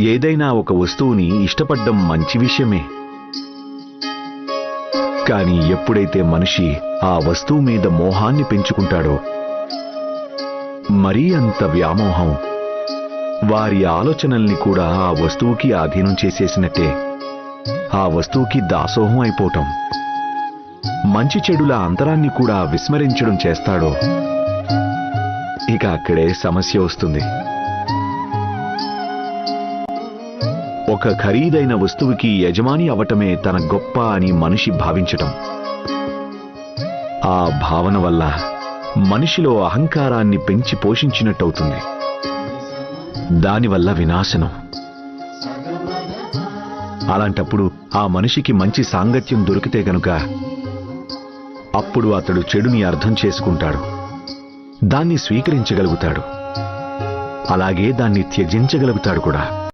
ఏదైనా ఒక వస్తువుని ఇష్టపడ్డం మంచి విషయమే. కానీ ఎప్పుడైతే మనిషి ఆ వస్తువు మీద మోహాన్ని పెంచుకుంటాడో, మరీ అంత వ్యామోహం వారి ఆలోచనల్ని కూడా ఆ వస్తువుకి ఆధీనం చేసేసినట్టే. ఆ వస్తువుకి దాసోహం అయిపోవటం, మంచి చెడుల అంతరాన్ని కూడా విస్మరించడం చేస్తాడో, ఇక అక్కడే సమస్య వస్తుంది. ఒక ఖరీదైన వస్తువుకి యజమాని అవటమే తన గొప్ప అని మనిషి భావించటం. ఆ భావన వల్ల మనిషిలో అహంకారాన్ని పెంచి పోషించినట్టవుతుంది. దానివల్ల వినాశనం. అలాంటప్పుడు ఆ మనిషికి మంచి సాంగత్యం దొరికితే గనుక అప్పుడు అతడు చెడుని అర్థం చేసుకుంటాడు, దాన్ని స్వీకరించగలుగుతాడు, అలాగే దాన్ని త్యజించగలుగుతాడు కూడా.